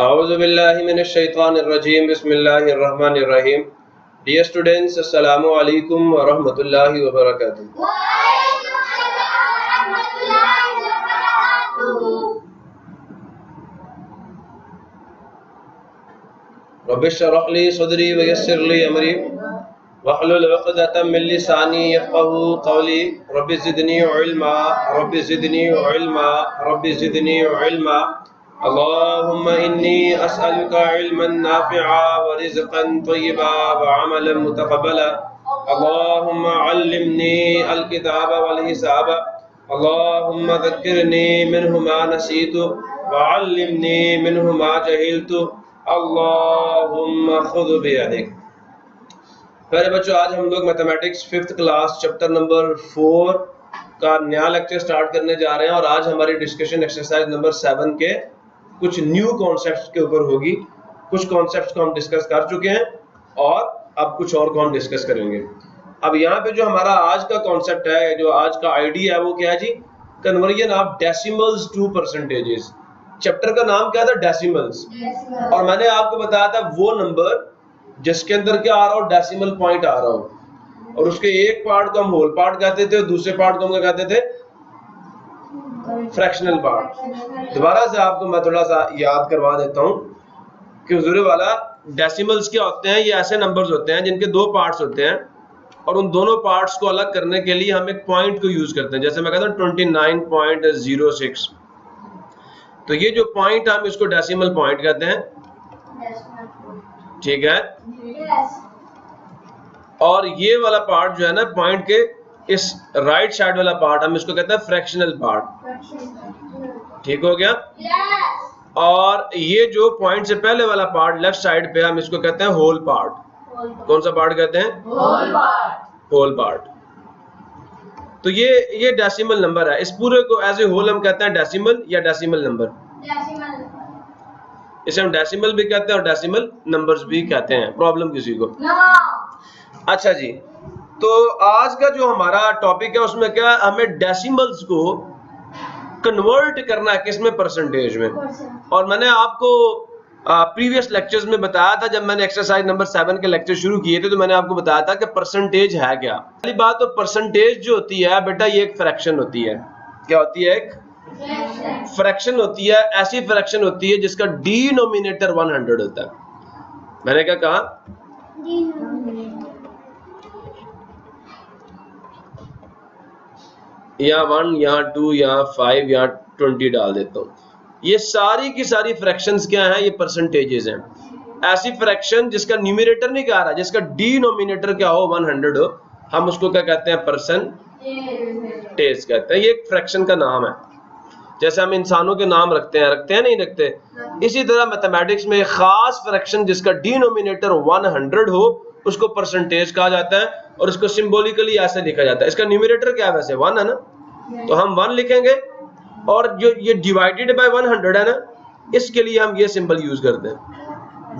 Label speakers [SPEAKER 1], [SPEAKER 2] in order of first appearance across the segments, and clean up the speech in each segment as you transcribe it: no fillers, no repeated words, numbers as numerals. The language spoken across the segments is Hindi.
[SPEAKER 1] A'udhu billahi minash shaitanir rajim. Bismillahir rahmanir rahim. Dear students, assalamu alaikum wa rahmatullahi wa barakatuh.
[SPEAKER 2] Wa alaikum assalam wa rahmatullahi wa barakatuh.
[SPEAKER 1] Rabbi shrah li sadri wa yassir li amri wahlul 'uqdatam min lisani yafqahu qawli. Rabbi zidni ilma, Rabbi zidni ilma, Rabbi zidni ilma. Allahumma inni as'aluka ilman nafi'a wa rizqan tayyiba wa 'amalan mutaqabbala. Allahumma 'allimni al-kitaba wal hisaba. Allahumma dhakkirni minhu ma nasitu wa 'allimni minhu ma jahiltu. Allahumma khudh biyadik। प्यारे बच्चों, आज हम लोग mathematics 5th class chapter number 4 का नया लेक्चर स्टार्ट करने जा रहे हैं और आज हमारी डिस्कशन एक्सरसाइज नंबर 7 के कुछ न्यू कॉन्सेप्ट्स के ऊपर होगी। कुछ कॉन्सेप्ट्स को हम डिस्कस कर चुके हैं और अब कुछ और को हम डिस्कस करेंगे। अब यहाँ पे जो हमारा आज का कॉन्सेप्ट है, जो आज का आइडिया है, वो क्या है जी? Conversion of decimals to percentages. Chapter का नाम क्या था? डेसिमल्स। और मैंने आपको बताया था वो नंबर जिसके अंदर क्या आ रहा हो? डेसिमल पॉइंट आ रहा हो। और उसके एक पार्ट को हम होल पार्ट कहते थे और दूसरे पार्ट को हम क्या कहते थे? Fractional part. दोबारा से आपको मैं थोड़ा सा याद करवा देता हूँ कि हुजूर वाला डेसिमल्स क्या होते हैं। ये ऐसे नंबर्स होते हैं जिनके दो पार्ट्स होते हैं और उन दोनों पार्ट्स को अलग करने के लिए हम एक पॉइंट को यूज करते हैं। जैसे मैं कहता हूँ 29.06, तो ये जो पॉइंट हम इसको डेसिमल पॉइंट कहते हैं, ठीक है। और ये वाला पार्ट जो है ना पॉइंट के इस राइट साइड वाला पार्ट, हम इसको कहते हैं फ्रैक्शनल पार्ट। ठीक हो गया? और ये जो पॉइंट से पहले वाला पार्ट लेफ्ट साइड पे, हम इसको कहते हैं होल पार्ट। कौन सा पार्ट कहते हैं? Whole part. तो ये डेसिमल नंबर है। इस पूरे को एज ए होल हम कहते हैं डेसिमल या डेसिमल नंबर। इसे हम डेसिमल भी कहते हैं और डेसिमल नंबर्स भी कहते हैं। प्रॉब्लम किसी को? अच्छा जी, तो आज का जो हमारा टॉपिक है उसमें क्या, हमें डेसिमल्स को कन्वर्ट करना है किसमें? परसेंटेज में। और मैंने आपको प्रीवियस लेक्चर्स में बताया था, जब मैंने एक्सरसाइज नंबर 7 के लेक्चर शुरू किए थे, तो मैंने आपको बताया था कि परसेंटेज है क्या। पहली बात तो परसेंटेज जो होती है बेटा, ये एक फ्रैक्शन होती है। क्या होती है? एक फ्रैक्शन होती है। ऐसी फ्रैक्शन होती है जिसका डिनोमिनेटर 100 होता है। मैंने क्या कहा? यहाँ 1, यहाँ 2, यहाँ 5, यहाँ 20 डाल देता हूँ। ये सारी की सारी फ्रैक्शंस क्या हैं? ये परसेंटेजेस हैं। ऐसी फ्रैक्शन जिसका न्यूमरेटर नहीं कह रहा, जिसका डिनोमिनेटर क्या हो? 100 हो, हम उसको क्या कहते हैं? परसेंटेज कहते हैं। ये एक फ्रैक्शन का नाम है। जैसे हम इंसानों के नाम रखते हैं नहीं रखते, इसी तरह मैथमेटिक्स में खास फ्रैक्शन जिसका डिनोमिनेटर 100 हो उसको परसेंटेज कहा जाता है और इसको सिंबॉलिकली ऐसे लिखा जाता है। इसका न्यूमरेटर क्या है? वैसे 1 है ना, तो हम 1 लिखेंगे और जो ये डिवाइडेड बाय 100 है ना, इसके लिए हम ये सिंबल यूज करते हैं।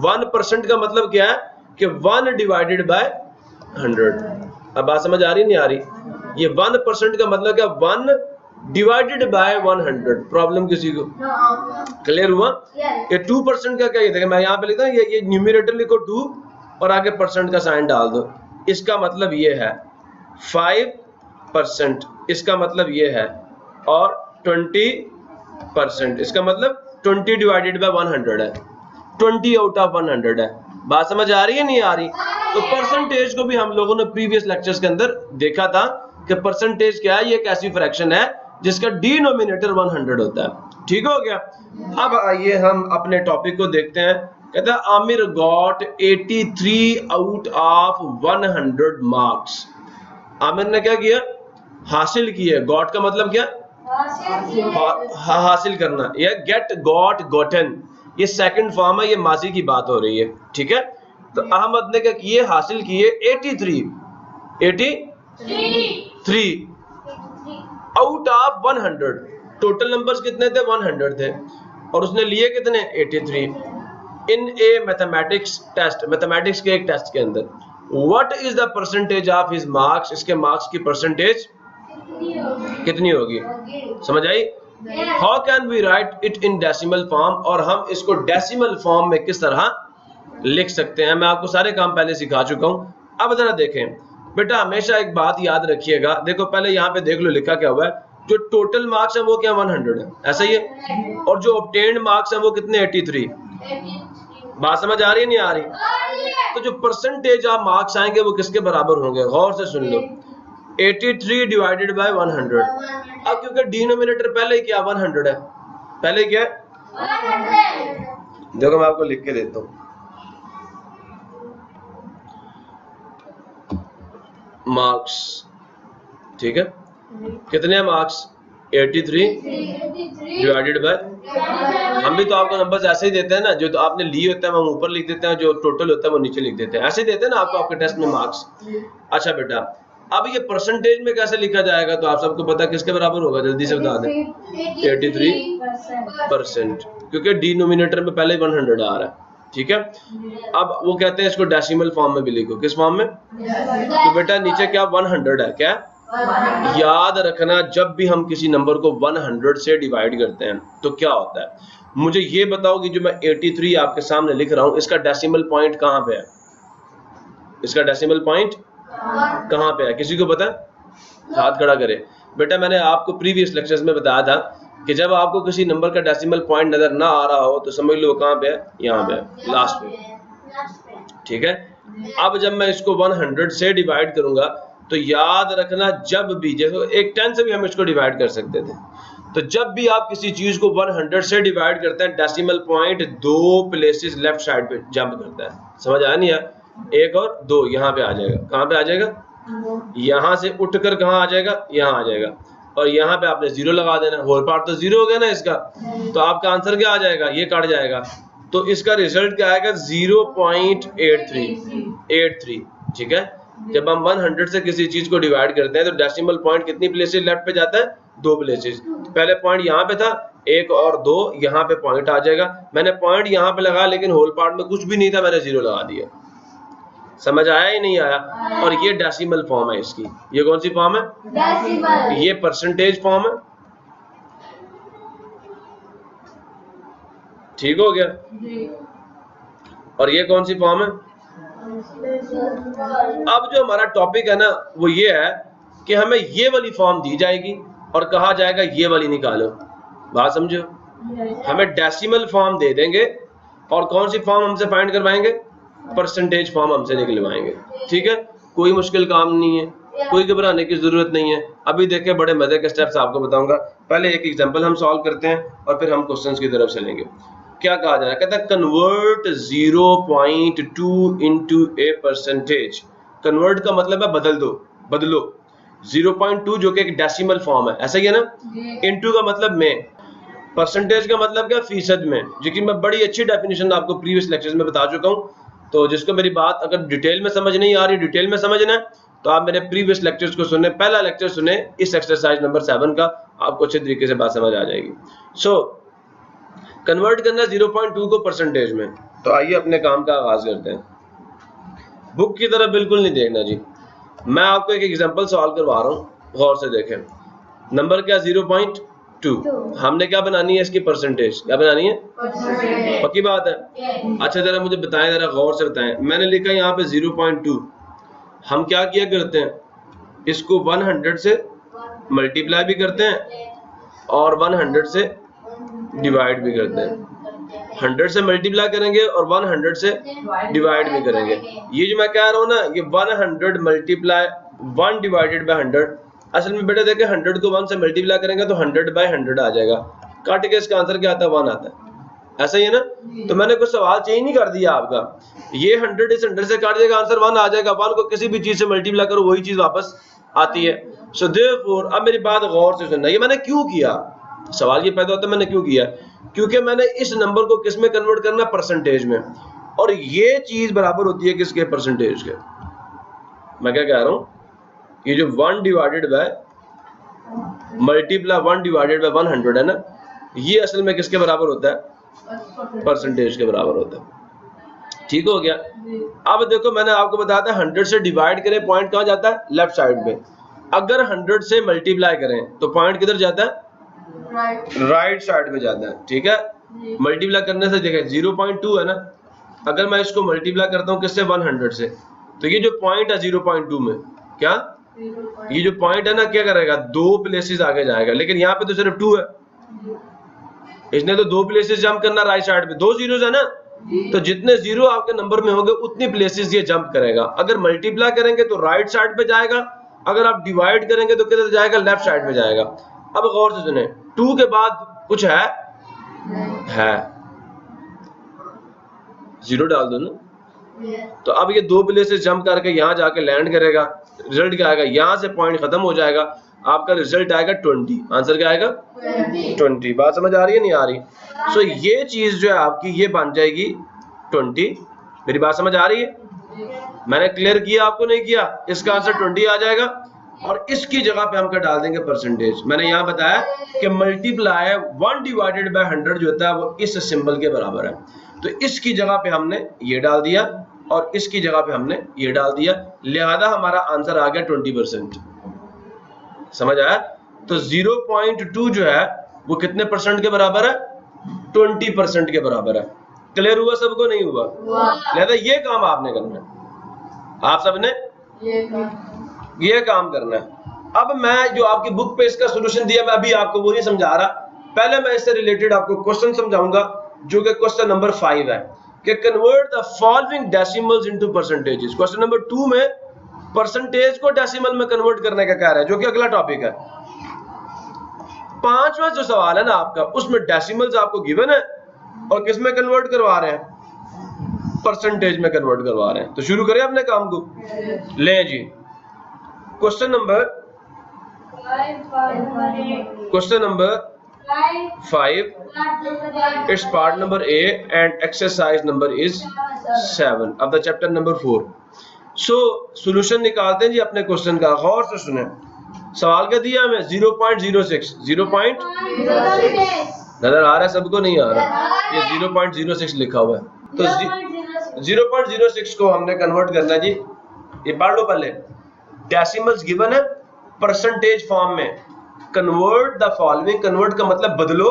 [SPEAKER 1] 1% का मतलब क्या है कि 1 डिवाइडेड बाय 100। अब बात समझ आ रही नहीं आ रही? ये 1% का मतलब क्या? 1 डिवाइडेड बाय 100। प्रॉब्लम किसी को? क्लियर हुआ? ये 2% का क्या? ये देखिए, मैं यहाँ पे लिखता हूँ, ये न्यूमरेटर लिखो 2 और आगे परसेंट का साइन डाल दो। इसका मतलब ये है 5%, इसका मतलब ये है, और 20%, इसका मतलब 20 डिवाइडेड बाय 100 है, 20 आउट ऑफ 100 है। बात समझ आ रही है नहीं आ रही? तो परसेंटेज को भी हम लोगों ने प्रीवियस लेक्चर्स के अंदर देखा था कि परसेंटेज क्या है? ये एक ऐसी फ्रैक्शन है जिसका डिनोमिनेटर 100 होता है। ठीक हो गया? अब आइए हम अपने टॉपिक को देखते हैं। कहता है Aamir got 83 out of 100 marks. Aamir ने क्या किया? हासिल किया। गॉट का मतलब क्या? हासिल करना। या गेट, गॉट, गॉटन, ये सेकंड फॉर्म है, ये माजी की बात हो रही है। ठीक है? तो अहमद ने क्या किए? हासिल किए 83 आउट ऑफ 100। टोटल नंबर्स कितने थे? 100 थे और उसने लिए कितने? 83 in a mathematics test. Mathematics के एक टेस्ट के अंदर। What is the percentage of his marks? इसके मार्क्स की परसेंटेज कितनी होगी? समझ आई? How can we write it in decimal form, और हम इसको डेसिमल फॉर्म में किस तरह लिख सकते हैं। मैं आपको सारे काम पहले सिखा चुका हूँ। अब जरा देखें बेटा, हमेशा एक बात याद रखिएगा। देखो पहले यहाँ पे देख लो लिखा क्या हुआ है, जो टोटल मार्क्स है वो क्या 100 है, ऐसा ही है, और जो ऑब्टेन्ड मार्क्स है वो कितने 83। बात समझ आ रही है नहीं आ रही? तो जो परसेंटेज आप मार्क्स आएंगे वो किसके बराबर होंगे, गौर से सुन लो, 83 डिवाइडेड बाय 100। अब क्योंकि डिनोमिनेटर पहले ही क्या 100 है, पहले क्या है, देखो मैं आपको लिख के देता हूँ। मार्क्स, ठीक है, कितने मार्क्स 83 डिवाइडेड बाय, हम भी तो आपको नंबर्स ऐसे ही देते हैं ना, जो तो आपने लिए होते हैं हम ऊपर लिख देते हैं, जो टोटल होता है वो नीचे लिख देते हैं, ऐसे ही देते हैं ना आपको आपके टेस्ट में मार्क्स। अच्छा बेटा, अब ये परसेंटेज में कैसे लिखा जाएगा, तो आप सबको पता है किसके बराबर होगा, जल्दी से बता दें, 83%, क्योंकि डिनोमिनेटर में पहले 100 आ रहा है, ठीक है। अब वो कहते हैं इसको डेसिमल फॉर्म में भी लिखो, किस फॉर्म में, तो बेटा नीचे क्या 100 है, क्या याद रखना, जब भी हम किसी नंबर को 100 से डिवाइड करते हैं तो क्या होता है, मुझे ये बताओ कि जो मैं 83 आपके सामने लिख रहा हूं इसका डेसिमल पॉइंट कहां पे है, इसका डेसिमल पॉइंट कहां पे है, किसी को पता है, हाथ खड़ा करे। बेटा मैंने आपको प्रीवियस लेक्चर्स में बताया था कि जब आपको किसी नंबर का डेसिमल पॉइंट नजर ना आ रहा हो तो समझ लो कहां पे है, यहाँ पे है, लास्ट पे, ठीक है। अब जब मैं इसको 100 से डिवाइड करूंगा तो याद रखना, जब भी, जैसे एक 10 से भी हम इसको डिवाइड कर सकते थे, तो जब भी आप किसी चीज को 100 से डिवाइड करते हैं decimal point 2 places left side पे जंप करता है, समझ आया नहीं यार, 1 और 2 यहाँ पे आ जाएगा, कहाँ पे आ जाएगा, यहाँ से उठकर कहाँ आ जाएगा, यहाँ आ जाएगा, और यहाँ पे आपने 0 लगा देना, होल पार्ट तो 0 हो गया ना इसका, तो आपका आंसर क्या आ जाएगा, ये काट जाएगा, तो इसका रिजल्ट क्या आएगा 0.83, ठीक है। जब हम 100 से किसी चीज को डिवाइड करते हैं तो डेसिमल पॉइंट कितनी प्लेसेस लेफ्ट पे जाता है, 2 प्लेसेस, तो पहले पॉइंट यहाँ पे था 1 और 2, यहाँ पे पॉइंट आ जाएगा, मैंने पॉइंट यहाँ पे लगा लेकिन होल पार्ट में कुछ भी नहीं था, मैंने 0 लगा दिया, समझ आया ही नहीं आया, और ये डेसिमल फॉर्म है इसकी, ये कौन सी फॉर्म है, डेसिमल, ये परसेंटेज फॉर्म है, ठीक हो गया, और ये कौन सी फॉर्म है। अब जो हमारा टॉपिक है ना वो ये है कि हमें ये वाली फॉर्म दी जाएगी और कहा जाएगा ये वाली निकालो, बात समझो, हमें डेसिमल फॉर्म दे देंगे और कौन सी फॉर्म हमसे फाइंड करवाएंगे, परसेंटेज फॉर्म हमसे निकलवाएंगे, ठीक है, कोई मुश्किल काम नहीं है, कोई घबराने की जरूरत नहीं है। अभी देखें बड़े मजे के स्टेप्स आपको बताऊंगा, पहले एक एग्जांपल हम सॉल्व करते हैं और फिर हम क्वेश्चंस की तरफ चलेंगे। क्या कहा जा रहा है, कहता है convert 0.2 into a percentage, convert का मतलब है बदल दो, बदलो, 0.2 जो कि एक डेसिमल फॉर्म है, ऐसा ही है ना, इनटू का मतलब में, परसेंटेज का मतलब क्या फीसद में, जो कि मैं बड़ी अच्छी डेफिनेशन आपको प्रीवियस लेक्चर्स में बता चुका हूं, तो जिसको मेरी बात अगर डिटेल में समझ नहीं आ रही, डिटेल में समझना है तो आप मेरे प्रीवियस लेक्चर्स को सुने, पहला लेक्चर सुने इस एक्सरसाइज नंबर 7 का, आपको अच्छे तरीके से बात समझ आ जाएगी। कन्वर्ट करना 0.2 को परसेंटेज में, तो आइए अपने काम का आगाज करते हैं। बुक की तरफ बिल्कुल नहीं देखना जी, मैं आपको एक एग्जांपल सॉल्व करवा रहा हूँ, गौर से देखें। नंबर क्या 0.2, हमने क्या बनानी है इसकी परसेंटेज, क्या बनानी है, पक्की बात है। अच्छा जरा मुझे बताएं, जरा गौर से बताएं, मैंने लिखा यहाँ पे 0.2, हम क्या किया करते हैं, इसको 100 से मल्टीप्लाई भी करते हैं और 100 से डिवाइड भी करते हैं, 100 से मल्टीप्लाई करेंगे और 100 से डिवाइड भी करेंगे। ये जो मैं कह रहा हूँ ना, ये 100 मल्टीप्लाई 1 डिवाइडेड बाय 100, असल में बेटा देखिए 100 को 1 से मल्टीप्लाई करेंगे तो 100 बाय 100 आ जाएगा, काट के इसका आंसर क्या आता है, 1 आता है, ऐसा ही है ना। तो मैंने कुछ सवाल चेंज नहीं कर दिया आपका, ये 100 इस 100 से काट देगा, आंसर 1 आ जाएगा, 1 को किसी भी चीज से मल्टीप्लाई करो वही चीज वापस आती है। सो देयरफॉर अब मेरी बात गौर से सुनना, ये मैंने क्यों किया, सवाल ये पैदा होता है मैंने क्यों किया, क्योंकि मैंने इस नंबर को किस में कन्वर्ट करना, परसेंटेज में, और ये चीज बराबर होती है किसके, परसेंटेज के। मैं क्या कह रहा हूं, ये जो 1 divided by multiply 1 divided by 100 है ना, ये असल में किसके बराबर होता है, परसेंटेज के बराबर होता है, ठीक हो गया। अब देखो मैंने आपको बताया था 100 से डिवाइड करें पॉइंट कहां जाता है, लेफ्ट साइड पे, अगर 100 से मल्टीप्लाई करें तो पॉइंट किधर जाता है, राइट साइड में जाना है, ठीक है। मल्टीप्लाई करने से देखें 0.2 है ना, अगर मैं इसको मल्टीप्लाई करता हूँ किससे 100 से, तो ये जो पॉइंट है 0.2 में क्या ये जो पॉइंट है ना क्या करेगा, 2 प्लेसेस आगे जाएगा, लेकिन यहाँ पे तो सिर्फ 2 है, इसने तो 2 प्लेसेस जंप करना राइट साइड पे, 2 जीरोस है ना, तो जितने जीरो आपके नंबर में होंगे उतनी प्लेसेस ये जंप करेगा। अगर मल्टीप्लाई करेंगे तो राइट साइड पे जाएगा, अगर आप डिवाइड करेंगे तो किधर जाएगा, लेफ्ट साइड पे जाएगा। अब गौर से सुने, 2 के बाद कुछ है, जीरो डाल दो ना, तो अब ये 2 प्लेसेस जंप करके यहाँ जाके लैंड करेगा, रिजल्ट क्या आएगा, यहाँ से पॉइंट खत्म हो जाएगा, आपका रिजल्ट आएगा 20। आंसर क्या आएगा 20। बात समझ आ रही है नहीं आ रही? सो ये चीज जो है आपकी ये बन जाएगी 20। मेरी बात समझ आ रही है? मैंने क्लियर किया आपको नहीं किया? इसका आंसर 20 आ जाएगा और इसकी जगह पे हम क्या डाल देंगे, परसेंटेज। मैंने यहाँ बताया कि मल्टीप्लाई 1 डिवाइडेड बाय 100 जो होता है वो इस सिंबल के बराबर है, तो इसकी जगह पे हमने ये डाल दिया और इसकी जगह पे हमने ये डाल दिया, लिहाजा हमारा आंसर आ गया 20%। समझ आया? तो 0.2 जो है वो कितने परसेंट के बराबर है, 20% के बराबर है। क्लियर हुआ सबको नहीं हुआ? लिहाजा ये काम आपने करना है, आप सबने ये काम करना है। अब मैं जो आपकी बुक पे इसका सोल्यूशन दिया मैं अभी आपको वो नहीं समझा रहा, पहले मैं इससे रिलेटेड आपको क्वेश्चन समझाऊंगा जो कि क्वेश्चन नंबर 5 है कि convert the following decimals into percentages. Question number 2 में परसेंटेज को डेसिमल में कन्वर्ट करने का कह रहा है, जो कि अगला टॉपिक है। 5वां जो सवाल है ना आपका, उसमें डेसिमल्स आपको गिवन है और किस में कन्वर्ट करवा रहे हैं, परसेंटेज में कन्वर्ट करवा रहे हैं। तो शुरू करें अपने काम को। ले जी, question number 5, it's part number A and exercise number is 7 of the chapter number 4। so solution निकालते हैं जी अपने क्वेश्चन का। गौर से सुने, सवाल क्या दिया हमें, 0.06 नजर आ रहा है सबको? नहीं आ रहा, ये 0.06 लिखा हुआ है। तो 0.06 को हमने कन्वर्ट करना है जी, ये पढ़ लो पहले। डेसिमल्स गिवन है, परसेंटेज फॉर्म में कन्वर्ट द फॉलोइंग, कन्वर्ट का मतलब बदलो,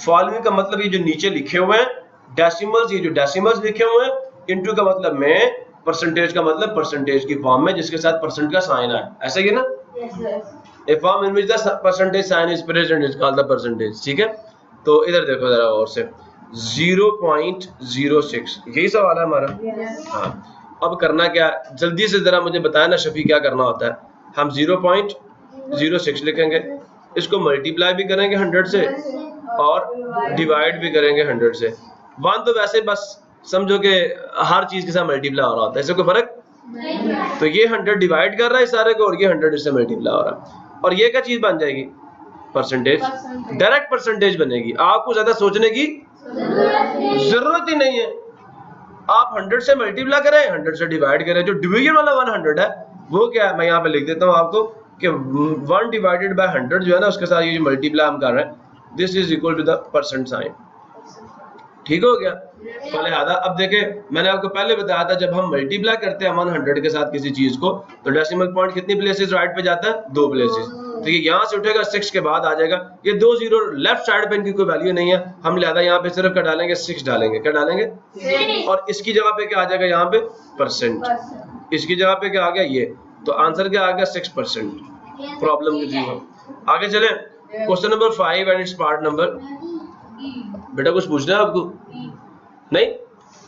[SPEAKER 1] फॉलोइंग का मतलब ये जो नीचे लिखे हुए हैं, डेसिमल्स ये जो डेसिमल्स लिखे हुए हैं, इनटू का मतलब में, परसेंटेज का मतलब परसेंटेज की फॉर्म में जिसके साथ परसेंट का साइन है, ऐसा ही ना। A form in which the percentage sign is present is called the percentage. ठीक है, तो इधर देखो जरा और से 0.06 यही सवाल है हमारा। हाँ, अब करना क्या, जल्दी से जरा मुझे बताया ना शफी क्या करना होता है। हम 0.06 लिखेंगे, इसको मल्टीप्लाई भी करेंगे 100 से और डिवाइड भी करेंगे 100 से। 1 तो वैसे बस समझो कि हर चीज के साथ मल्टीप्लाई हो रहा होता है, इससे कोई फर्क नहीं। तो ये 100 डिवाइड कर रहा है सारे को और ये 100 इससे मल्टीप्लाई हो रहा है, और ये क्या चीज बन जाएगी, परसेंटेज, डायरेक्ट परसेंटेज बनेगी। आपको ज्यादा सोचने की जरूरत ही नहीं है, आप 100 से मल्टीप्लाई करें, 100 से डिवाइड करें। जो डिवीजन वाला 100 है वो क्या है, मैं यहाँ पे लिख देता हूँ आपको कि 1 डिवाइडेड बाय 100 जो है ना, उसके साथ ये जो मल्टीप्लाई हम कर रहे हैं, this is equal to the percent sign. ठीक हो गया? तो लिहाजा अब देखें, मैंने आपको पहले बताया था जब हम मल्टीप्लाई करते हैं 100 के साथ किसी चीज को, तो डेसिमल पॉइंट कितनी प्लेसेस राइट पे जाता है, 2 प्लेसेस। तो ये यहाँ से उठेगा 6 के बाद आ जाएगा, ये 2 जीरो लेफ्ट साइड पे इनकी कोई वैल्यू नहीं है, हम लिहाजा यहाँ पे सिर्फ क्या डालेंगे, 6 डालेंगे। क्या डालेंगे? और इसकी जगह पे क्या आ जाएगा, यहाँ पे परसेंट, इसकी जगह पे क्या आ गया, ये। तो आंसर क्या आ गया, 6%। प्रॉब्लम की थी। आगे चले, question number 5 and its part number. बेटा कुछ पूछना है आपको? नहीं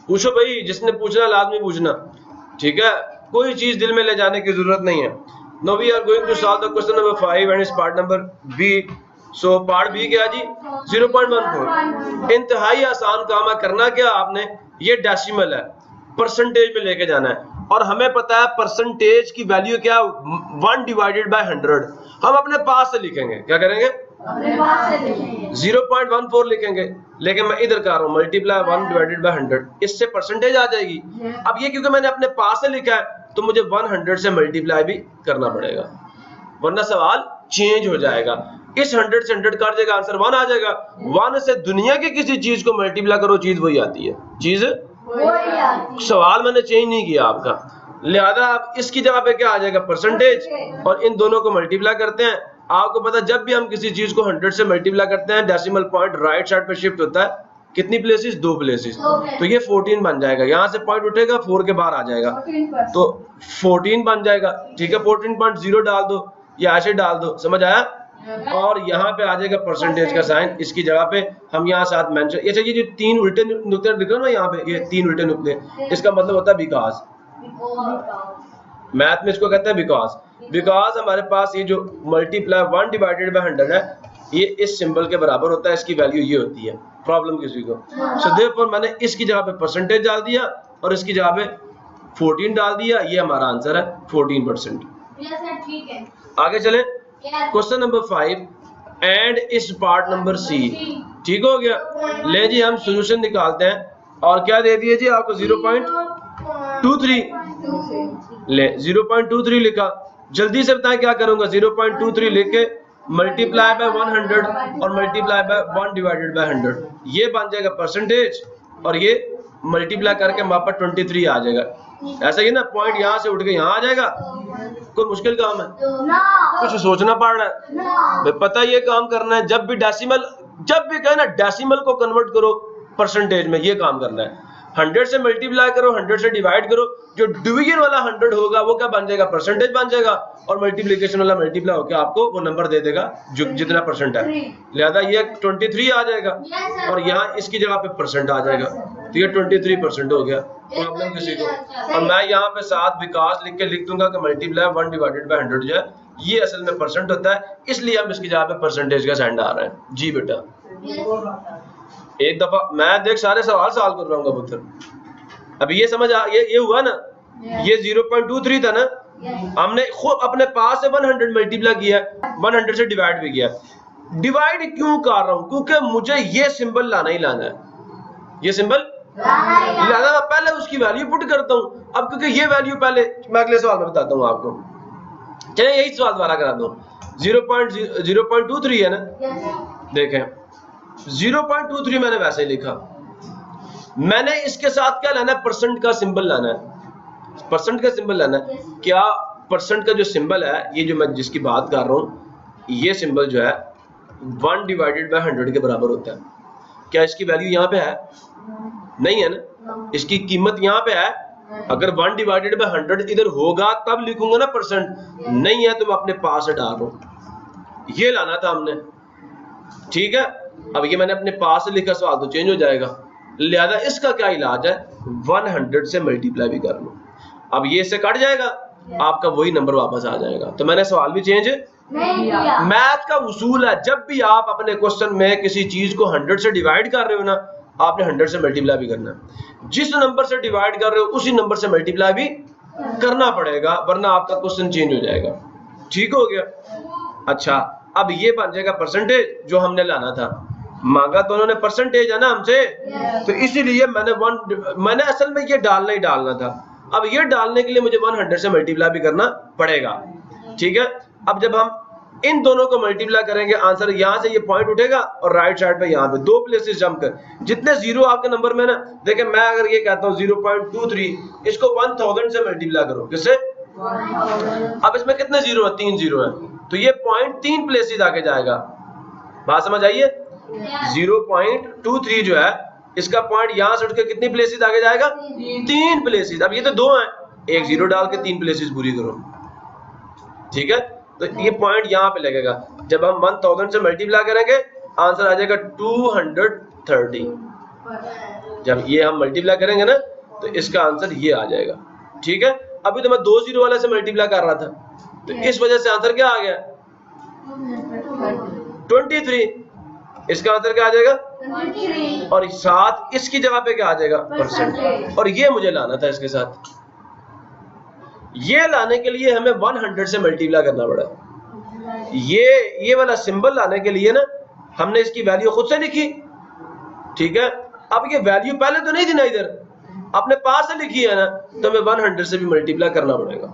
[SPEAKER 1] पूछो भाई, जिसने पूछना लाजमी पूछना, ठीक है, कोई चीज दिल में ले जाने की जरूरत नहीं है। Now we are going to solve the question number 5 and its part number B. So part B क्या जी, 0.14। इंतहाई आसान काम है, करना क्या आपने, ये डेसिमल है, परसेंटेज में लेके जाना है, और हमें पता है परसेंटेज की वैल्यू क्या, 1 डिवाइडेड बाय 100। हम अपने पास से लिखेंगे, क्या करेंगे, 0.14 लिखेंगे, लेकिन मैं इधर कर रहा हूँ मल्टीप्लाई 1 डिवाइडेड बाय 100, इससे परसेंटेज आ जाएगी। अब ये क्योंकि मैंने अपने पास से लिखा है तो मुझे 100 से मल्टीप्लाई भी करना पड़ेगा, वरना सवाल चेंज हो जाएगा। इस 100 से 100 काट देगा, आंसर 1 आ जाएगा। 1 से दुनिया की किसी चीज को मल्टीप्लाई करो, चीज वही आती है, चीज सवाल मैंने चेंज नहीं किया आपका। लिहाजा आप इसकी जगह पे क्या आ जाएगा, परसेंटेज, और इन दोनों को मल्टीप्लाई करते हैं, आपको पता है जब भी हम किसी चीज को 100 से मल्टीप्लाई करते हैं डेसिमल पॉइंट राइट साइड पे शिफ्ट होता है, कितनी प्लेसेस? 2 प्लेसेस। तो ये 14 बन जाएगा, यहाँ से पॉइंट उठेगा 4 के बाहर आ जाएगा, तो 14 बन जाएगा। ठीक है, 14.0 डाल दो या ऐसे डाल दो, समझ आया? और यहाँ पे आ जाएगा परसेंटेज का साइन, इसकी जगह पे हम यहाँ साथ मेंशन। अच्छा, ये जो 3 उल्टे नुक्ते दिख रहे हो ना यहाँ पे, ये 3 उल्टे नुक्ते, इसका मतलब होता है बिकॉज। मैथ में इसको कहते हैं बिकॉज हमारे पास ये जो मल्टीप्लाई 1 डिवाइडेड बाय 100 है, ये इस सिंबल के बराबर होता है, इसकी वैल्यू ये होती है। प्रॉब्लम किसी को? सो देयरफॉर मैंने इसकी जगह पे परसेंटेज डाल दिया और इसकी जगह पे 14 डाल दिया, ये हमारा आंसर है 14%।
[SPEAKER 2] ठीक है,
[SPEAKER 1] आगे चले, क्वेश्चन नंबर 5 एंड इस पार्ट नंबर सी। ठीक हो गया, ले जी हम सॉल्यूशन निकालते हैं। और क्या दे दिए जी आपको? 0.23। ले 0.23 लिखा, जल्दी से बताएं क्या करूंगा? 0.23 लिख के मल्टीप्लाई बाय 100 और मल्टीप्लाई बाय 1 डिवाइडेड बाय 100, ये बन जाएगा परसेंटेज, और ये मल्टीप्लाई करके वहां पर 23 आ जाएगा। ऐसा ही ना, पॉइंट यहाँ से उठ के यहाँ आ जाएगा। कोई मुश्किल काम है? कुछ सोचना पड़ रहा है? भाई पता ये काम करना है, जब भी कहे ना डेसिमल को कन्वर्ट करो परसेंटेज में, ये काम करना है। 100 से मल्टीप्लाई करो, 100 से डिवाइड करो, जो डिवीजन वाला 100 होगा वो क्या बन जाएगा? परसेंटेज बन जाएगा, और मल्टीप्लिकेशन वाला मल्टीप्लाई होकर आपको वो नंबर दे देगा जो जितना परसेंट है। लिहाजा ये 23 आ जाएगा, और यहाँ इसकी जगह पे परसेंट आ जाएगा, तो ये 23% हो गया। प्रॉब्लम किसी को? और मैं यहाँ पे साथ विकास लिख के लिख दूंगा कि मल्टीप्लाई 1 डिवाइडेड बाय 100 जो है ये असल में परसेंट होता है, इसलिए हम इसकी जगह पे परसेंटेज का साइन आ रहा है। जी बेटा, एक दफा मैं देख सारे सवाल सॉल्व कर रहा हूँ पुत्र। अभी ये समझ आ, ये हुआ ना, ये 0.23 था ना, हमने खुद अपने पास से 100 मल्टीप्लाई किया, 100 से डिवाइड भी किया। डिवाइड क्यों कर रहा हूँ? क्योंकि मुझे ये सिंबल लाना ही लाना है, ये सिंबल लाना, मैं पहले उसकी वैल्यू पुट करता हूँ। अब क्योंकि ये वैल्यू पहले मैं अगले सवाल में बताता हूँ आपको। चलिए यही सवाल दोबारा करा दूँ। 0.23 है ना, देखें 0.23 मैंने वैसे लिखा, मैंने इसके साथ क्या लाना है? परसेंट का सिंबल लाना है, परसेंट का सिंबल लाना है। क्या परसेंट का जो सिंबल है, ये जो मैं जिसकी बात कर रहा हूँ, ये सिंबल जो है 1 डिवाइडेड बाय 100 के बराबर होता है। क्या इसकी वैल्यू यहाँ पे है? नहीं है ना, इसकी कीमत यहाँ पे है। अगर 1 डिवाइडेड बाय 100 इधर होगा तब लिखूंगा ना परसेंट, नहीं है तो मैं अपने पास हटा रहा हूँ, ये लाना था हमने। ठीक है, अब ये मैंने अपने पास से लिखा, सवाल तो चेंज हो जाएगा। लिहाजा इसका क्या इलाज है? 100 से मल्टीप्लाई भी कर लो, अब ये इससे कट जाएगा, आपका वही नंबर वापस आ जाएगा। तो मैंने सवाल भी चेंज नहीं किया। मैथ का उसूल है, जब भी आप अपने क्वेश्चन में किसी चीज को 100 से डिवाइड कर रहे हो ना, आपने 100 से मल्टीप्लाई भी करना है। जिस नंबर से डिवाइड कर रहे हो उसी नंबर से मल्टीप्लाई भी करना पड़ेगा, वरना आपका क्वेश्चन चेंज हो जाएगा। ठीक हो गया? अच्छा, अब ये बन जाएगा परसेंटेज जो हमने लाना था। मांगा तो उन्होंने परसेंटेज है ना हमसे, तो इसीलिए मैंने असल में ये डालना ही डालना था। अब ये डालने के लिए मुझे 100 से मल्टीप्लाई भी करना पड़ेगा। ठीक है, अब जब हम इन दोनों को मल्टीप्लाई करेंगे, आंसर यहाँ से ये पॉइंट उठेगा और राइट साइड पे यहाँ पे 2 प्लेसेस जंप कर, जितने जीरो आपके नंबर में ना, देखिए मैं अगर ये कहता हूँ 0.23, इसको 1000 से मल्टीप्लाई करो, किससे? अब इसमें कितने जीरो है? 3 जीरो है, तो ये पॉइंट 3 प्लेसेस आगे जाएगा। बात समझ आइए? 0.23 जो है, इसका पॉइंट यहाँ से उठ के कितनी प्लेसेस आगे जाएगा? 3 प्लेसेस। अब ये तो 2 हैं, एक जीरो डाल के 3 प्लेसेस पूरी करो। ठीक है, तो ये पॉइंट यहाँ पे लगेगा। जब हम 1000 से मल्टीप्लाई करेंगे, आंसर आ जाएगा 230। जब ये हम मल्टीप्लाई करेंगे ना, तो इसका आंसर ये आ जाएगा। ठीक है, अभी तो मैं 2 जीरो वाले से मल्टीप्लाई कर रहा था, तो इस वजह से आंसर क्या आ गया? 23। इसका आंसर क्या आ जाएगा? 23। और साथ इसकी जगह पे क्या आ जाएगा? परसेंट। और ये मुझे लाना था इसके साथ। ये लाने के लिए हमें 100 से मल्टीप्लाई करना पड़ा। ये वाला सिंबल लाने के लिए ना, हमने इसकी वैल्यू खुद से लिखी। ठीक है, अब ये वैल्यू पहले तो नहीं थी ना, इधर अपने पास से लिखी है ना, तो हमें 100 से भी मल्टीप्लाई करना पड़ेगा,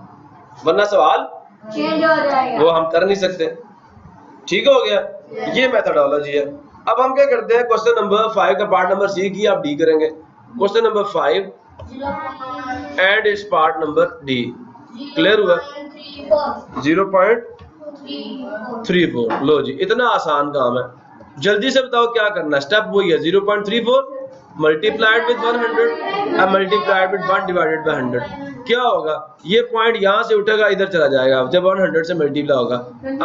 [SPEAKER 1] वरना सवाल चेंज हो जाएगा, वो हम कर नहीं सकते। ठीक हो गया? ये मेथोडोलॉजी है। अब हम क्या करते हैं, क्वेश्चन नंबर 5 का पार्ट नंबर सी की आप डी करेंगे। क्वेश्चन नंबर 5 एंड इस पार्ट नंबर डी। क्लियर हुआ? 0.34 3 4। लो जी, इतना आसान काम है। जल्दी से बताओ क्या करना है। स्टेप वही है, 0.34 मल्टीप्लाइड विद 100 और मल्टीप्लाइड विद 1 डिवाइडेड बाय 100। क्या होगा, ये पॉइंट यहाँ से उठेगा, इधर चला जाएगा। जब 100 से मल्टीप्लाई होगा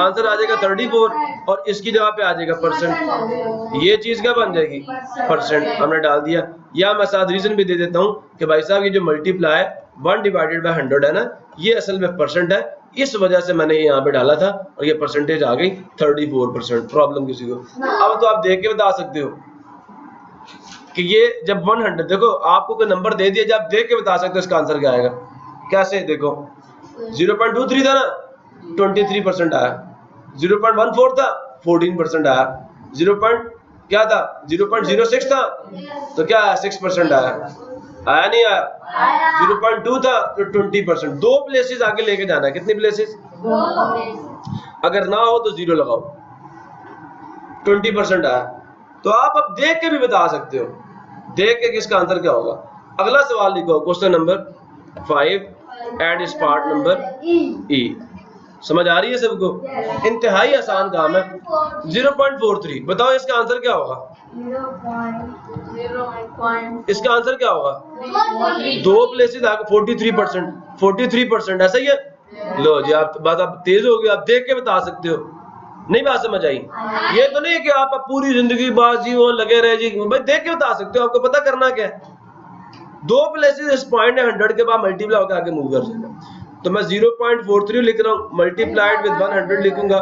[SPEAKER 1] आंसर आ जाएगा 34 और इसकी जगह पे आ जाएगा परसेंट। ये चीज क्या बन जाएगी, परसेंट। हमने डाल दिया। या मैं साथ रीजन भी दे देता हूँ कि भाई साहब ये जो मल्टीप्लाई 1 डिवाइडेड बाय 100 है ना, ये असल में परसेंट है, इस वजह से मैंने ये यहाँ पे डाला था और ये परसेंटेज आ गई 34%। प्रॉब्लम किसी को? अब तो आप देख के बता सकते हो कि ये जब 100, देखो आपको कोई नंबर दे दिया, जब आप देख के बता सकते हो इसका आंसर क्या आएगा। कैसे? देखो 0.23 था ना, 23% आया। 0.14 था, 14% आया। 0. क्या था, 0.06 था, तो क्या 6% आया। आया नहीं आया? 0.2 था तो 20%। 2 प्लेसेस आगे लेके जाना है। कितनी प्लेसेस? अगर ना हो तो 0 लगाओ। 20% आया। तो आप अब देख के भी बता सकते हो, देख के किसका आंसर क्या होगा। अगला सवाल लिखो, क्वेश्चन नंबर 5 एंड इस पार्ट नंबर ई। समझ आ रही है सबको? इंतहाई आसान काम है। 0.43 बताओ इसका आंसर क्या होगा। इसका आंसर क्या होगा? 2 प्लेसेस आगे 43%। 43% ऐसा ही है। लो जी, आप बात आप तेज हो गई, आप देख के बता सकते हो। नहीं बात समझ आई? ये तो नहीं कि आप पूरी जिंदगी बाजी वो लगे रहे जी, भाई देख के बता सकते हो। आपको पता करना क्या है, 2 प्लेसेस इस पॉइंट है 100 के बाद मल्टीप्लाई होकर आगे मूव कर सकते। तो मैं 0.43 लिख रहा हूँ, मल्टीप्लाइड विद 100 लिखूंगा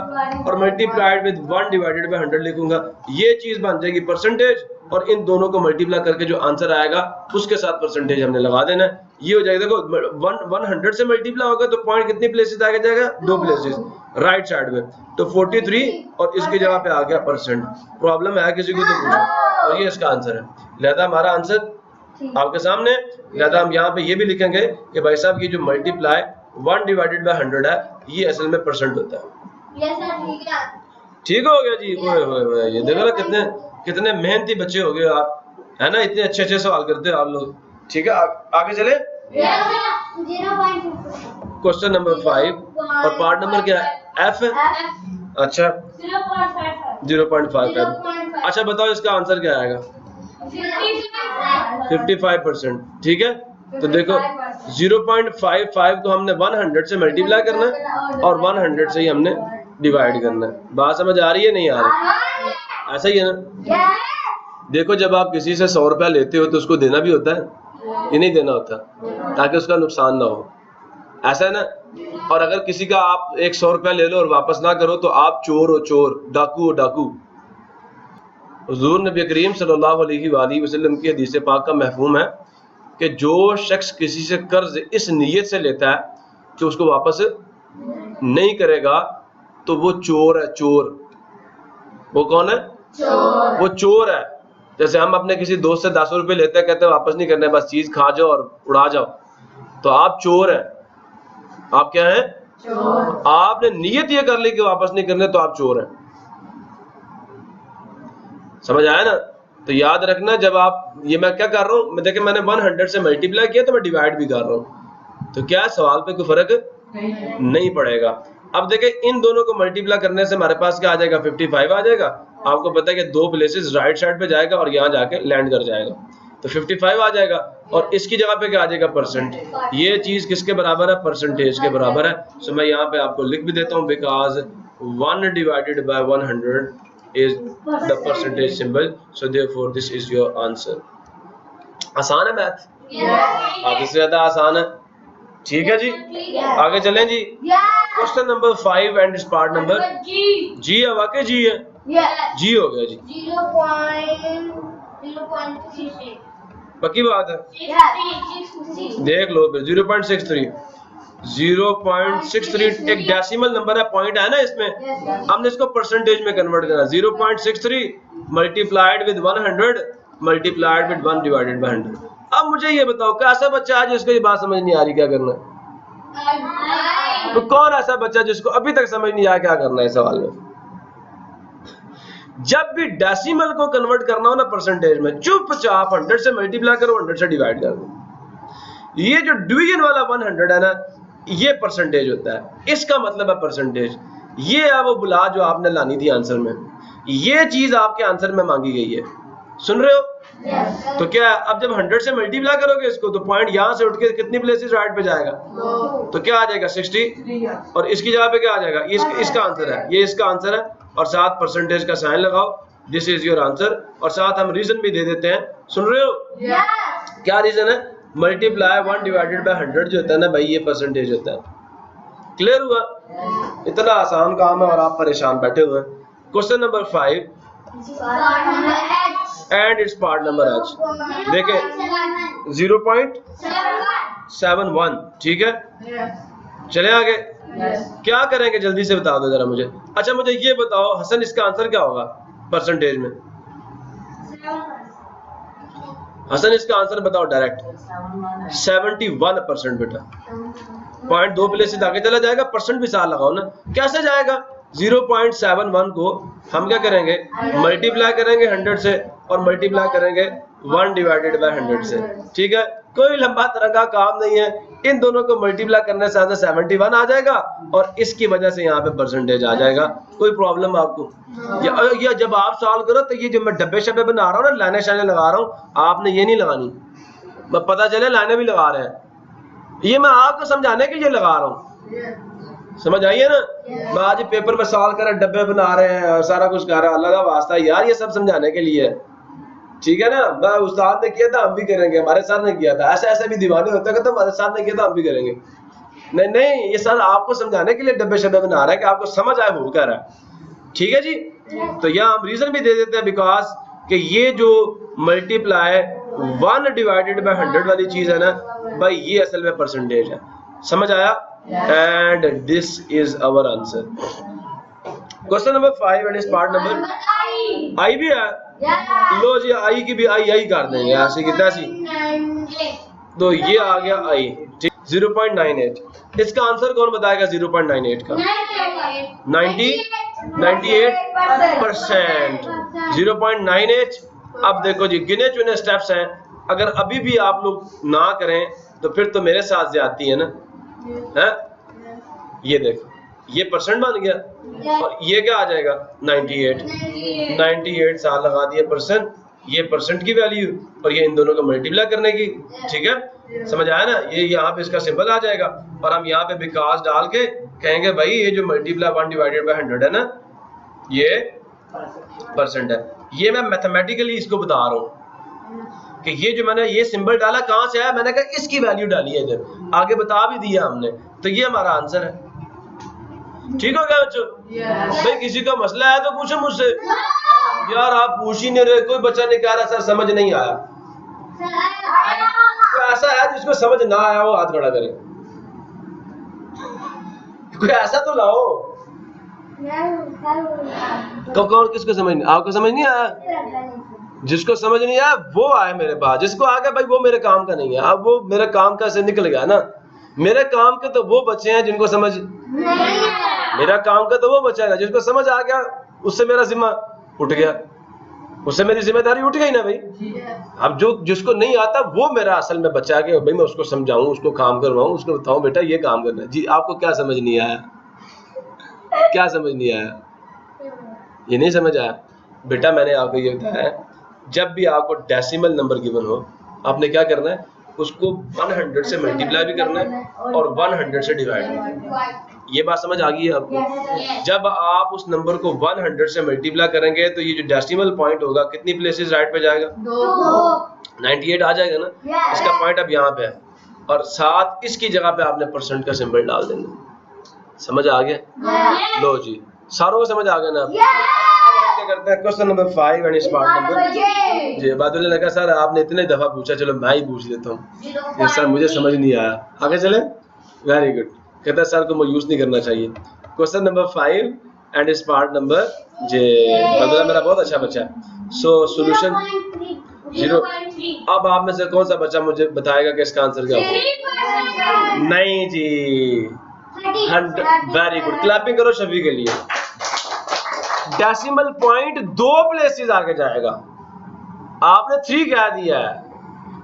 [SPEAKER 1] और मल्टीप्लाइड विद 1 डिवाइडेड बाय 100 लिखूंगा। ये चीज बन जाएगी परसेंटेज, और इन दोनों को मल्टीप्लाई करके जो आंसर आएगा उसके साथ परसेंटेज हमने लगा देना है। ये हो जाएगा, देखो 100 से मल्टीप्लाई होगा तो पॉइंट कितनी प्लेसेस आगे जाएगा, 2 प्लेसेस राइट साइड में। तो 43 और इसकी जगह पे आ गया परसेंट। प्रॉब्लम है किसी को तो पूछो, और ये इसका आंसर है। लिहाजा हमारा आंसर आपके सामने। लिहाजा हम यहाँ पे ये भी लिखेंगे कि भाई साहब ये जो मल्टीप्लाई 1 डिवाइडेड बाय 100 है, ये असल में परसेंट होता है। ठीक हो गया जी? ओए ये देखो ना, कितने मेहनती बच्चे हो गए आप, है ना? इतने अच्छे अच्छे सवाल करते हो आप लोग। ठीक है, आगे चले। क्वेश्चन नंबर 5 और पार्ट नंबर क्या है, एफ है। अच्छा 0.55। अच्छा बताओ इसका आंसर क्या आएगा। 55%। ठीक है, तो देखो 0.55 को हमने 100 से मल्टीप्लाई करना है और 100 से ही हमने डिवाइड करना है। बात समझ आ रही है नहीं आ रही? ऐसा ही है ना। देखो जब आप किसी से 100 रुपया लेते हो तो उसको देना भी होता है, ये नहीं देना होता, ताकि उसका नुकसान ना हो, ऐसा है ना। और अगर किसी का आप 100 रुपया ले लो और वापस ना करो तो आप चोर हो, चोर, डाकू हो, डाकू। हुजूर नबी करीम सल्लल्लाहु अलैहि वसल्लम की हदीस पाक का महफूम है कि जो शख्स किसी से कर्ज इस नीयत से लेता है कि उसको वापस नहीं करेगा तो वो चोर है, चोर। वो कौन है? चोर। वो चोर है। जैसे हम अपने किसी दोस्त से 10 रुपए लेते हैं, कहते हैं वापस नहीं करने, बस चीज खा जाओ और उड़ा जाओ, तो आप चोर हैं। आप क्या हैं? चोर। आपने नीयत ये कर ली कि वापस नहीं करने, तो आप चोर हैं। समझ आया ना? तो याद रखना, जब आप ये मैं क्या कर रहा हूँ, मैं देखे मैंने 100 से मल्टीप्लाई किया तो मैं डिवाइड भी कर रहा हूँ, तो क्या सवाल पे कोई फर्क नहीं पड़ेगा। अब देखे इन दोनों को मल्टीप्लाई करने से हमारे पास क्या आ जाएगा, 55 आ जाएगा। आपको पता है कि 2 प्लेसेस राइट साइड पे जाएगा और यहाँ जाके लैंड कर जाएगा, तो 55 आ जाएगा। और इसकी जगह पे क्या आ जाएगा, परसेंट। ये चीज किसके बराबर है, परसेंटेज के बराबर है। सो मैं यहाँ पे आपको लिख भी देता हूँ, because 1 divided by 100 is the percentage symbol, so therefore this is your answer। आसान है मैथ? आगे से ज्यादा आसान है। ठीक है जी, आगे चलें जी। Question number 5 and part number G है। वाकई जी है, जी हो गया जी।
[SPEAKER 2] 0.36।
[SPEAKER 1] पक्की बात है? देख लो फिर 0.63। 0.63 एक डेसिमल नंबर है, पॉइंट है ना इसमें, हमने इसको परसेंटेज में कन्वर्ट करना। 0.63 multiplied with 100 multiplied with 1 divided by 100। अब मुझे ये बताओ, कैसा बच्चा है जिसको ये बात समझ नहीं आ रही, क्या करना है? तो कौन ऐसा बच्चा जिसको अभी तक समझ नहीं आया क्या करना है सवाल में? जब भी डेसिमल को कन्वर्ट करना हो ना परसेंटेज में, चुपचाप 100 से मल्टीप्लाई करो, 100 से डिवाइड कर दो। ये जो डिवीजन वाला 100 है ना, ये परसेंटेज होता है, इसका मतलब है परसेंटेज। ये है वो बुला जो आपने लानी थी आंसर में, ये चीज आपके आंसर में मांगी गई है, सुन रहे हो? तो क्या अब जब 100 से मल्टीप्लाई करोगे इसको तो पॉइंट यहाँ से उठ के कितनी प्लेसेस राइट पे जाएगा, तो क्या आ जाएगा 60, और इसकी जगह पे क्या आ जाएगा, इसका आंसर है, ये इसका आंसर है, और साथ परसेंटेज का साइन लगाओ, दिस इज योर आंसर, और साथ हम रीजन भी दे देते हैं, सुन रहे हो? क्या रीजन है? मल्टीप्लाई 1 डिवाइडेड बाय 100 जो होता है ना भाई, ये परसेंटेज होता है। क्लियर हुआ? इतना आसान काम है और आप परेशान बैठे हुए हैं। Question number 5 and its part number H, देखें 0.71, ठीक है? चले आगे, क्या करेंगे जल्दी से बता दो जरा मुझे। अच्छा मुझे ये बताओ हसन, इसका आंसर क्या होगा परसेंटेज में? हसन इसका आंसर बताओ डायरेक्ट। 71% बेटा, पॉइंट 2 प्लेसेस आगे चला जाएगा, परसेंट भी साथ लगाओ ना। कैसे जाएगा? 0.71 को हम क्या करेंगे, मल्टीप्लाई करेंगे 100 से, और मल्टीप्लाई करेंगे 1 डिवाइडेड बाय 100 से, ठीक है? कोई लंबा तरह का काम नहीं है, इन दोनों को मल्टीप्लाई करने से 71 आ जाएगा, और इसकी वजह से यहाँ पे परसेंटेज आ जाएगा। कोई प्रॉब्लम आपको? या जब आप सॉल्व करो तो ये जो मैं डब्बे शब्बे बना रहा हूँ ना, लाइनें शाइनें लगा रहा हूँ, आपने ये नहीं लगानी, मैं पता चले लाइनें भी लगा रहे हैं, ये मैं आपको समझाने के लिए लगा रहा हूँ, समझ आइए ना? मैं आज पेपर में सॉल्व कर डब्बे बना रहे हैं और सारा कुछ कर रहा है, अल्लाह का वास्ता यार, ये सब समझाने के लिए है, ठीक है ना? मैं उस्ताद ने किया था हम भी करेंगे, हमारे सर ने किया था, ऐसे ऐसे भी दीवाने होते हैं, तो हमारे सर ने किया था हम भी करेंगे। नहीं नहीं, ये सर आपको समझाने के लिए डब्बे शब्बे बना रहा है कि आपको समझ आए हो क्या रहा है, ठीक है जी? तो यहाँ हम रीजन भी दे देते हैं, बिकॉज कि ये जो मल्टीप्लाई 1 डिवाइडेड बाय 100 वाली चीज है ना भाई, ये असल में परसेंटेज है, समझ आया? And this is our answer. Question number 5 and इस पार्ट नंबर आई भी है, लो जी आई की भी आई कर देंगे ऐसे की तैसी, तो ये आ गया आई, 0.98। इसका आंसर कौन बताएगा 0.98 का? 98%। 0.98। अब देखो जी, गिने चुने स्टेप्स हैं, अगर अभी भी आप लोग ना करें तो फिर तो मेरे साथ ज्यादती है ना, है? ये देखो, ये परसेंट बन गया, और ये क्या आ जाएगा 98 साल लगा दिए परसेंट, ये परसेंट की वैल्यू, और ये इन दोनों को मल्टीप्लाई करने की, ठीक है? समझ आया ना? ये यहाँ पे इसका सिंबल आ जाएगा, और हम यहाँ पे बिकॉज डाल के कहेंगे भाई ये जो मल्टीप्लाई 1 डिवाइडेड बाय 100 है ना, ये परसेंट है। ये मैं मैथमेटिकली इसको बता रहा हूँ कि ये जो मैंने ये सिंबल डाला कहाँ से आया, मैंने कहा इसकी वैल्यू डाली है इधर, आगे बता भी दिया हमने, तो ये हमारा आंसर है। ठीक हो गया बच्चों? भाई किसी का मसला है तो पूछो मुझसे, यार आप पूछ ही नहीं रहे, कोई बच्चा नहीं कह रहा सर समझ नहीं आया। तो ऐसा है जिसको समझ ना आया वो हाथ खड़ा करे, कोई ऐसा तो लाओ। कौन किसको समझ नहीं? आपको समझ नहीं आया? जिसको समझ नहीं आया वो आए मेरे पास, जिसको आ गया भाई वो मेरे काम का नहीं है। अब वो मेरे काम का से निकल गया ना, मेरे काम के तो वो बच्चे हैं जिनको समझ नहीं, मेरा काम का तो वो बच्चा है जिसको समझ आ गया, उससे मेरा जिम्मा उठ गया, उससे मेरी जिम्मेदारी उठ गई ना भाई। अब जो जिसको नहीं आता वो मेरा असल में बच्चा है कि भाई मैं उसको समझाऊं, उसको काम करवाऊं, उसको बताऊं बेटा ये काम करना है। जी आपको क्या समझ नहीं आया? क्या समझ नहीं आया? ये नहीं समझ आया बेटा? मैंने आपको ये बताया है, जब भी आपको डेसिमल नंबर गिवन हो आपने क्या करना है, उसको 100 से मल्टीप्लाई भी करना है और 100 से डिवाइड भी करना है। ये बात समझ आ गई है आपको? जब आप उस नंबर को 100 से मल्टीप्लाई करेंगे तो ये जो डेसिमल पॉइंट होगा कितनी प्लेसेस राइट पे जाएगा? 98 आ जाएगा ना। इसका पॉइंट अब यहाँ पे है, और साथ इसकी जगह पे आपने परसेंट का सिंबल डाल देना। समझ आ गया? लो जी, सारों को समझ आ गया ना? क्या करते हैं question number 5 and smart number G. बादल ने लगा सर आपने इतने दफा पूछा, चलो मैं ही पूछ लेता हूँ। सर मुझे समझ नहीं आया, आगे चले। वेरी गुड, कहता है सर को मायूस नहीं करना चाहिए। Question number 5 and smart number J. Badal मेरा बहुत अच्छा बच्चा है। So solution 0। अब आप में से कौन सा बच्चा मुझे बताएगा कि इसका आंसर क्या होगा? नहीं जी, 100। वेरी गुड, क्लैपिंग करो शफी के लिए। डेसिमल पॉइंट 2 प्लेसेस आगे जाएगा, आपने 3 कह दिया है,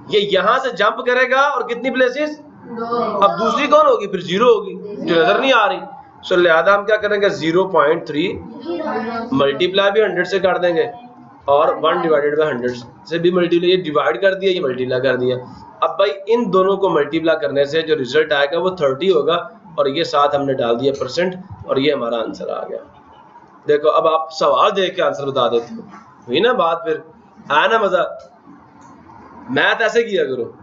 [SPEAKER 1] ये यहां से जंप करेगा और कितनी प्लेसेस? अब दूसरी कौन होगी? फिर 0 होगी जो नजर नहीं आ रही। सो लिहाजा हम क्या करेंगे 0.3 मल्टीप्लाई भी 100 से कर देंगे और 1 डिवाइडेड बाय 100 से भी मल्टीप्लाई, ये डिवाइड कर दिया, ये मल्टीप्लाई कर दिया। अब भाई इन दोनों को मल्टीप्लाई करने से जो रिजल्ट आएगा वो 30 होगा और ये साथ हमने डाल दिया परसेंट और ये हमारा आंसर आ गया। देखो अब आप सवाल देख के आंसर बता देते हो, हुई ना बात, फिर आया ना मजा। मैथ ऐसे किया करो।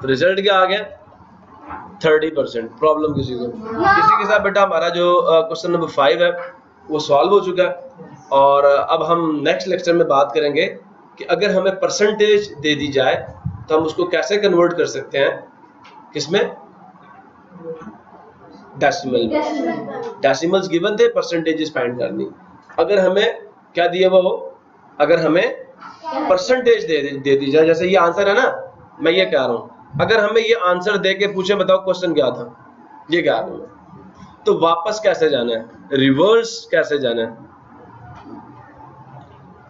[SPEAKER 1] रिजल्ट क्या आ गया 30%। प्रॉब्लम किसी के साथ बेटा हमारा जो क्वेश्चन नंबर 5 है वो सॉल्व हो चुका है। और अब हम नेक्स्ट लेक्चर में बात करेंगे कि अगर हमें परसेंटेज दे दी जाए तो हम उसको कैसे कन्वर्ट कर सकते हैं, किसमें, डेसिमल में। डेसिमल्स गिवन थे, परसेंटेजेस फाइंड करनी। अगर हमें क्या दिया वो, अगर हमें परसेंटेज दे दी जाए, जैसे ये आंसर है ना, मैं ये कह रहा हूँ, अगर हमें ये आंसर दे के पूछे बताओ क्वेश्चन क्या था, ये कह रहा हूँ, तो वापस कैसे जाना है, रिवर्स कैसे जाना है।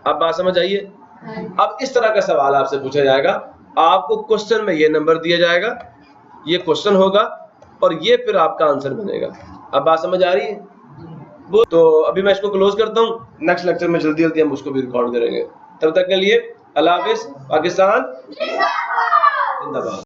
[SPEAKER 1] अब बात समझ आइए। अब इस तरह का सवाल आपसे पूछा जाएगा, आपको क्वेश्चन में ये नंबर दिया जाएगा, ये क्वेश्चन होगा और ये फिर आपका आंसर बनेगा। अब बात समझ आ रही है? तो अभी मैं इसको क्लोज करता हूँ, नेक्स्ट लेक्चर में जल्दी जल्दी हम उसको भी रिकॉर्ड करेंगे। तब तक के लिए अल्लाह हाफिज। पाकिस्तान जिंदाबाद।